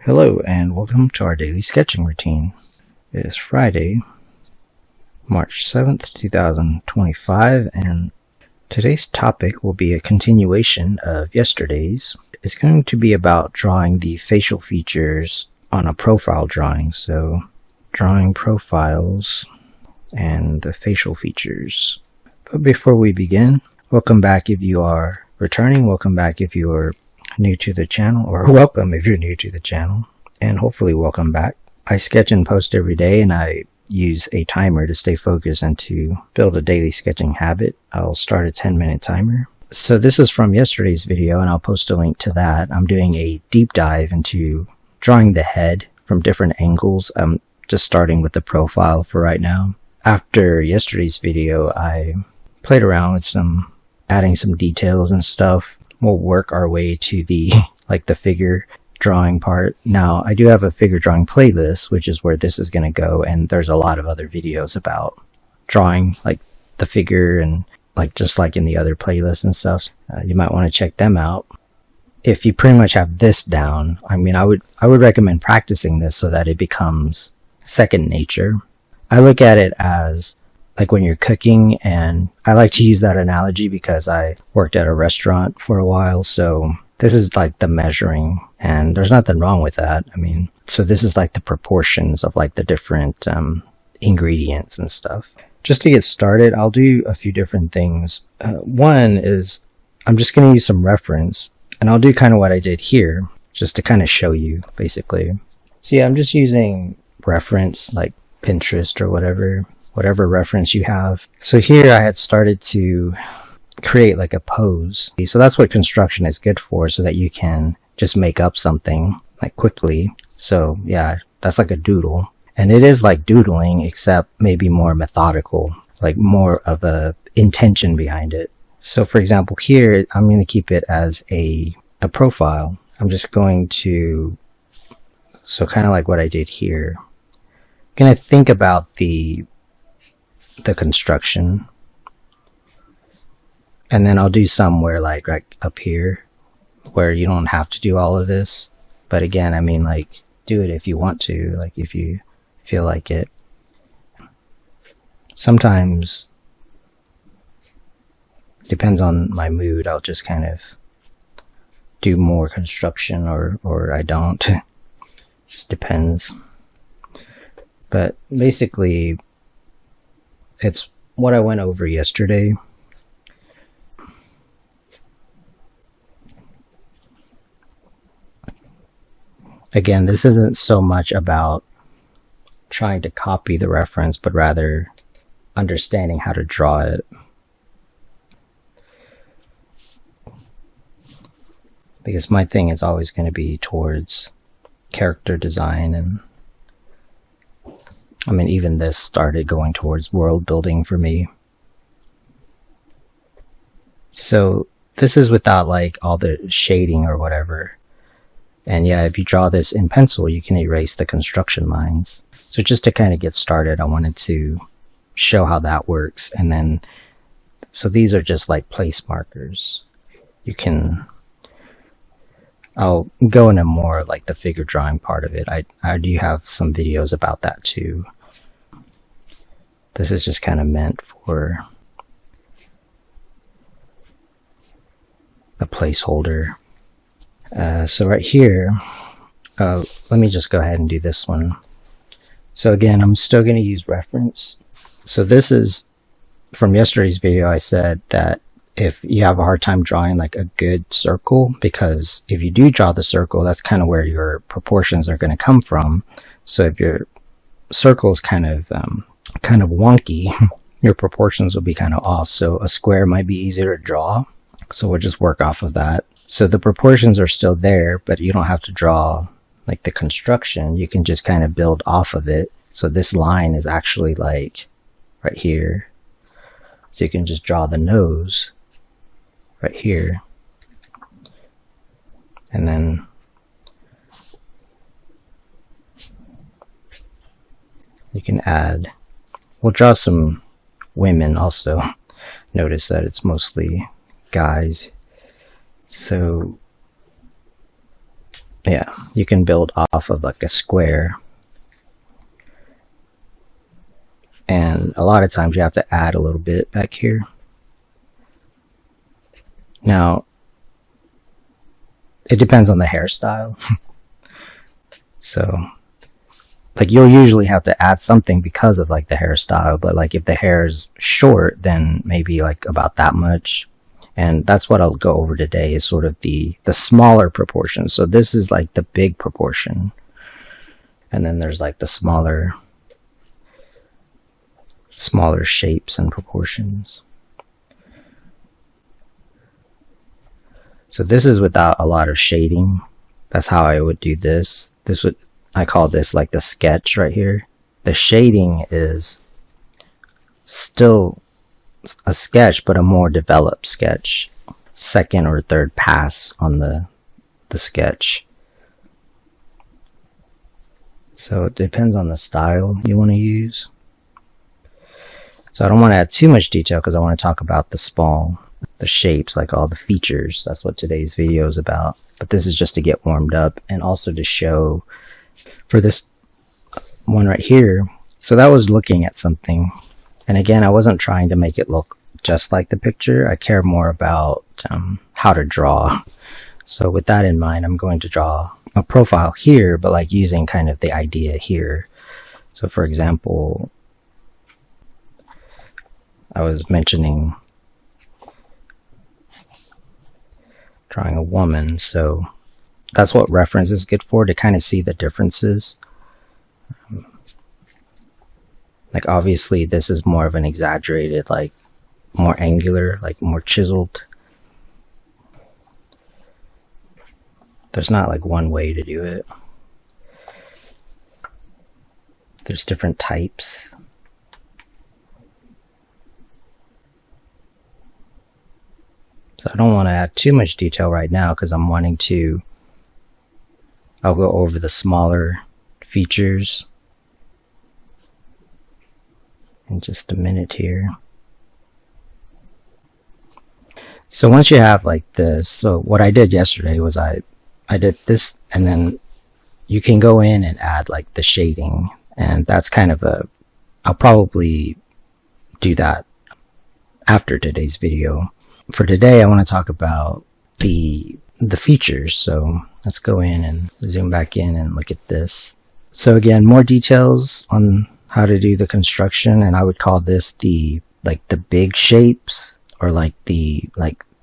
Hello and welcome to our daily sketching routine. It is Friday, March 7th, 2025, and today's topic will be a continuation of yesterday's. It's going to be about drawing the facial features on a profile drawing, so drawing profiles and the facial features. But before we begin, welcome back if you are returning, welcome back if you are new to the channel, or welcome if you're new to the channel, and hopefully welcome back. I sketch and post every day, and I use a timer to stay focused and to build a daily sketching habit. I'll start a 10-minute timer. So this is from yesterday's video, and I'll post a link to that. I'm doing a deep dive into drawing the head from different angles. I'm just starting with the profile for right now. After yesterday's video, I played around with adding some details and stuff. We'll work our way to the figure drawing part. Now, I do have a figure drawing playlist, which is where this is going to go, and there's a lot of other videos about drawing like the figure and just like in the other playlists and stuff. You might want to check them out. If you pretty much have this down, I mean, I would recommend practicing this so that it becomes second nature. I look at it as like when you're cooking, and I like to use that analogy because I worked at a restaurant for a while, so this is like the measuring, and there's nothing wrong with that. I mean, so this is like the proportions of like the different ingredients and stuff. Just to get started, I'll do a few different things. One is I'm just going to use some reference, and I'll do kind of what I did here just to kind of show you basically. So yeah, I'm just using reference like Pinterest or whatever reference you have. So here I had started to create like a pose. So that's what construction is good for, so that you can just make up something like quickly. So yeah, that's like a doodle. And it is like doodling, except maybe more methodical, like more of a intention behind it. So for example, here, I'm going to keep it as a profile. I'm just going to, so kind of like what I did here. I'm going to think about the construction, and then I'll do somewhere like up here where you don't have to do all of this, but again, I mean, like, do it if you want to, like if you feel like it. Sometimes depends on my mood, I'll just kind of do more construction or I don't. Just depends. But basically it's what I went over yesterday. Again, this isn't so much about trying to copy the reference, but rather understanding how to draw it. Because my thing is always going to be towards character design, and I mean, even this started going towards world building for me. So this is without like all the shading or whatever. And yeah, if you draw this in pencil, you can erase the construction lines. So just to kind of get started, I wanted to show how that works. And then, so these are just like place markers. I'll go into more like the figure drawing part of it. I do have some videos about that too. This is just kind of meant for a placeholder. So right here, let me just go ahead and do this one. So again, I'm still going to use reference. So this is from yesterday's video. I said that if you have a hard time drawing like a good circle, because if you do draw the circle, that's kind of where your proportions are going to come from. So if your circle is kind of wonky, your proportions will be kind of off. So a square might be easier to draw. So we'll just work off of that. So the proportions are still there, but you don't have to draw like the construction. You can just kind of build off of it. So this line is actually like right here. So you can just draw the nose right here. And then you can add, we'll draw some women also. Notice that it's mostly guys. So yeah, you can build off of like a square. And a lot of times you have to add a little bit back here. Now, it depends on the hairstyle. So, like, you'll usually have to add something because of like the hairstyle, but like if the hair is short, then maybe like about that much. And that's what I'll go over today, is sort of the smaller proportions. So this is like the big proportion, and then there's like the smaller shapes and proportions. So this is without a lot of shading. That's how I would do this. I call this like the sketch right here. The shading is still a sketch, but a more developed sketch. Second or third pass on the sketch. So it depends on the style you want to use. So I don't want to add too much detail because I want to talk about the shapes, like all the features. That's what today's video is about. But this is just to get warmed up and also to show for this one right here. So that was looking at something. And again, I wasn't trying to make it look just like the picture. I care more about how to draw. So with that in mind, I'm going to draw a profile here, but like using kind of the idea here. So for example, I was mentioning drawing a woman, so that's what reference is good for, to kind of see the differences. Like obviously this is more of an exaggerated, like more angular, like more chiseled. There's not like one way to do it. There's different types. So I don't want to add too much detail right now because I'm wanting to, I'll go over the smaller features in just a minute here. So once you have like this, so what I did yesterday was I did this, and then you can go in and add like the shading, and that's kind of I'll probably do that after today's video. For today, I want to talk about the features. So let's go in and zoom back in and look at this. So again, more details on how to do the construction, and I would call this the big shapes, or like the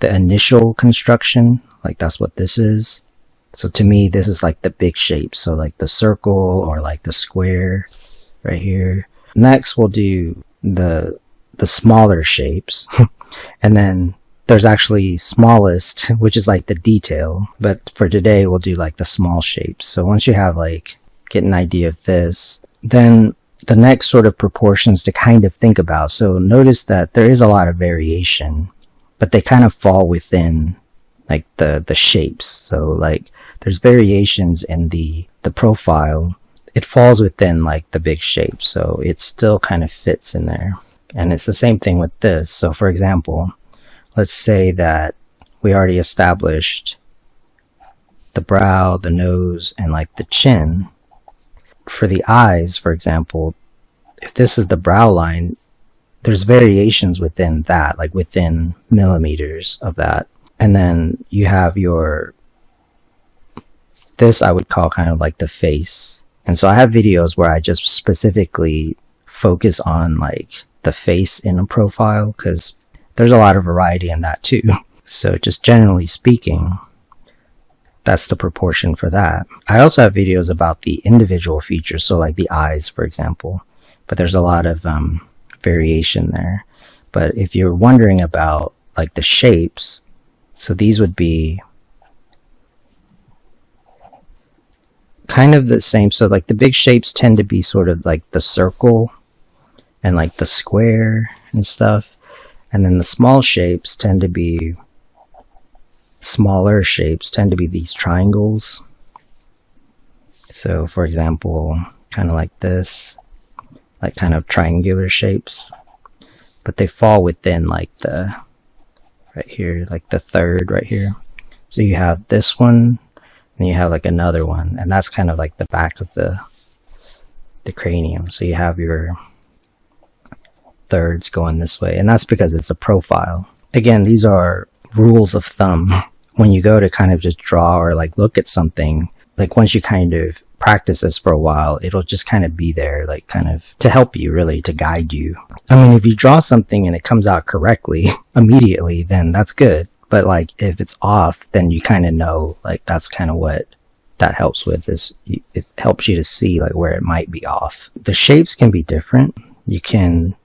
initial construction. Like that's what this is. So to me, this is like the big shapes. So like the circle or like the square right here. Next, we'll do the smaller shapes, and then there's actually smallest, which is like the detail, but for today we'll do like the small shapes. So once you have get an idea of this, then the next sort of proportions to kind of think about. So notice that there is a lot of variation, but they kind of fall within like the shapes. So like there's variations in the profile. It falls within like the big shape, so it still kind of fits in there. And it's the same thing with this. So for example, let's say that we already established the brow, the nose, and like the chin. For the eyes, for example, if this is the brow line, there's variations within that, like within millimeters of that. And then you have this I would call kind of like the face. And so I have videos where I just specifically focus on like the face in a profile, because there's a lot of variety in that too. So just generally speaking, that's the proportion for that. I also have videos about the individual features, so like the eyes, for example, but there's a lot of variation there. But if you're wondering about like the shapes, so these would be kind of the same. So like the big shapes tend to be sort of like the circle and like the square and stuff. And then the small shapes tend to be, smaller shapes tend to be these triangles. So for example, kind of like this, like kind of triangular shapes, but they fall within like right here, like the third right here. So you have this one, And you have like another one, and that's kind of like the back of the cranium. So you have your thirds going this way, and that's because it's a profile. Again, these are rules of thumb. When you go to kind of just draw or like look at something, like once you kind of practice this for a while, it'll just kind of be there, like kind of to help you, really, to guide you. I mean, if you draw something and it comes out correctly immediately, then that's good. But like if it's off, then you kind of know, like that's kind of what that helps with, is it helps you to see like where it might be off. The shapes can be different. You can,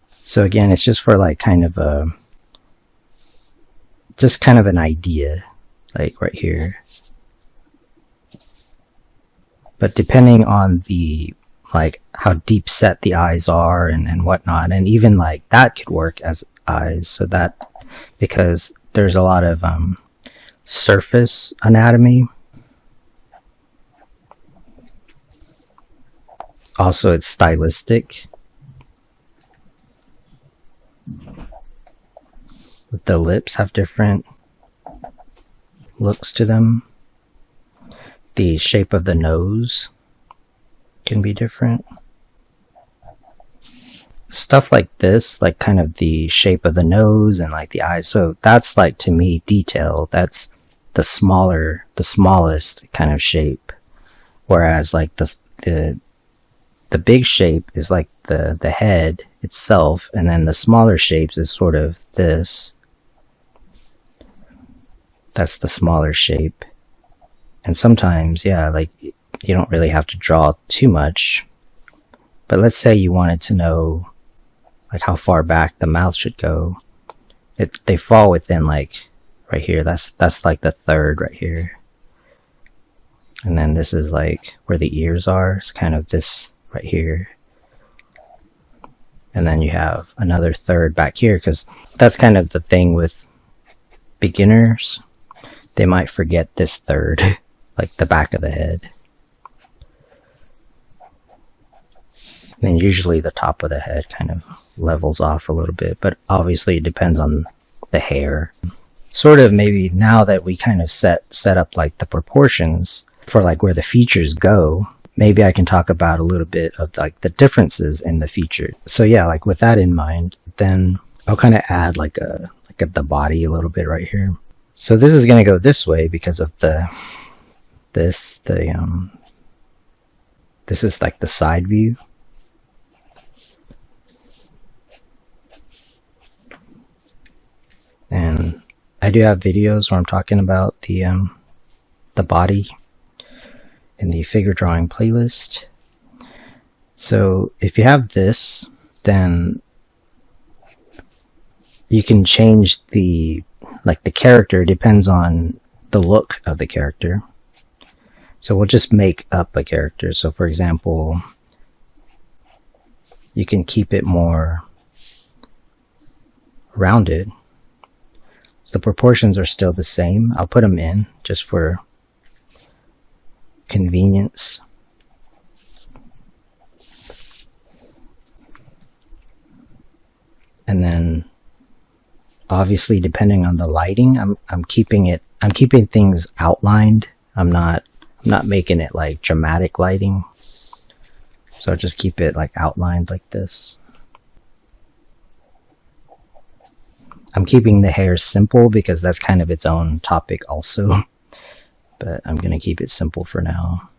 so again, it's just for like kind of a, just kind of an idea, like right here. But depending on the, like how deep set the eyes are and whatnot, and even like that could work as eyes, so that, because there's a lot of surface anatomy. Also, it's stylistic. The lips have different looks to them. The shape of the nose can be different. Stuff like this, like kind of the shape of the nose and like the eyes. So that's like, to me, detail. That's the smallest kind of shape. Whereas like the big shape is like the head itself, and then the smaller shapes is sort of this. That's the smaller shape. And sometimes, yeah, like you don't really have to draw too much. But let's say you wanted to know like how far back the mouth should go. They fall within like right here. That's like the third right here. And then this is like where the ears are. It's kind of this right here. And then you have another third back here, because that's kind of the thing with beginners. They might forget this third, like the back of the head. And then usually the top of the head kind of levels off a little bit, but obviously it depends on the hair. Sort of maybe now that we kind of set up like the proportions for like where the features go, maybe I can talk about a little bit of like the differences in the features. So yeah, like with that in mind, then I'll kind of add like the body a little bit right here. So this is going to go this way because of this is like the side view. And I do have videos where I'm talking about the body in the figure drawing playlist. So if you have this, then you can change the character. Depends on the look of the character. So we'll just make up a character. So for example, you can keep it more rounded. The proportions are still the same. I'll put them in just for convenience. And then obviously depending on the lighting, I'm keeping things outlined. I'm not making it like dramatic lighting. So I'll just keep it like outlined like this. I'm keeping the hair simple because that's kind of its own topic also. But I'm going to keep it simple for now.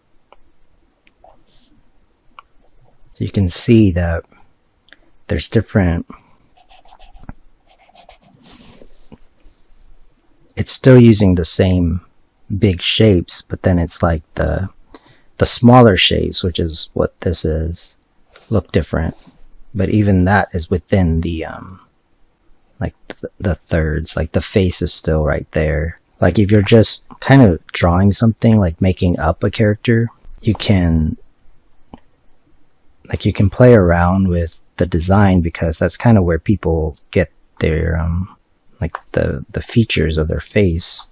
So you can see that there's different... It's still using the same big shapes, but then it's like the smaller shapes, which is what this is, look different. But even that is within the like the thirds. Like the face is still right there. Like if you're just kind of drawing something, like making up a character, you can play around with the design, because that's kind of where people get their like the features of their face.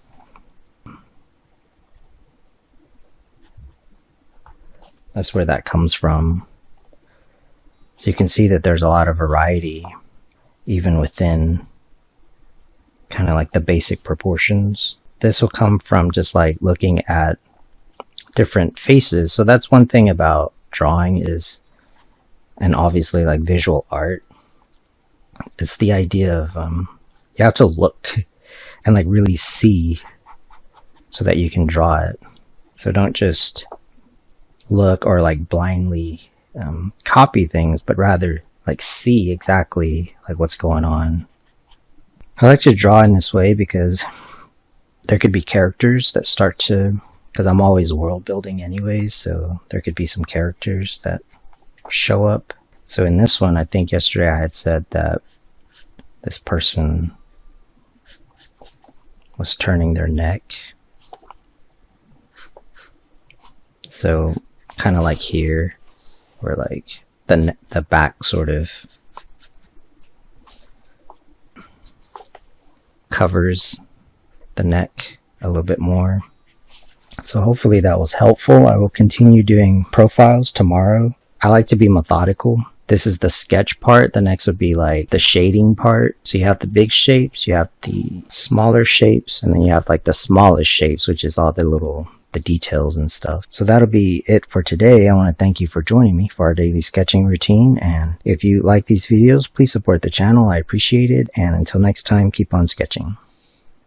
That's where that comes from. So you can see that there's a lot of variety even within kind of like the basic proportions. this will come from just like looking at different faces. So that's one thing about drawing is, and obviously like visual art, it's the idea of you have to look and like really see so that you can draw it. So don't just look or like blindly copy things, but rather like see exactly like what's going on. I like to draw in this way because there could be characters that start to, because I'm always world building anyways, so there could be some characters that show up. So in this one, I think yesterday I had said that this person was turning their neck. So kind of like here, where like the back sort of covers the neck a little bit more. So hopefully that was helpful. I will continue doing profiles tomorrow. I like to be methodical. This is the sketch part. The next would be like the shading part. So you have the big shapes, you have the smaller shapes, and then you have like the smallest shapes, which is all the details and stuff. So that'll be it for today. I want to thank you for joining me for our daily sketching routine. And if you like these videos, please support the channel. I appreciate it. And until next time, keep on sketching.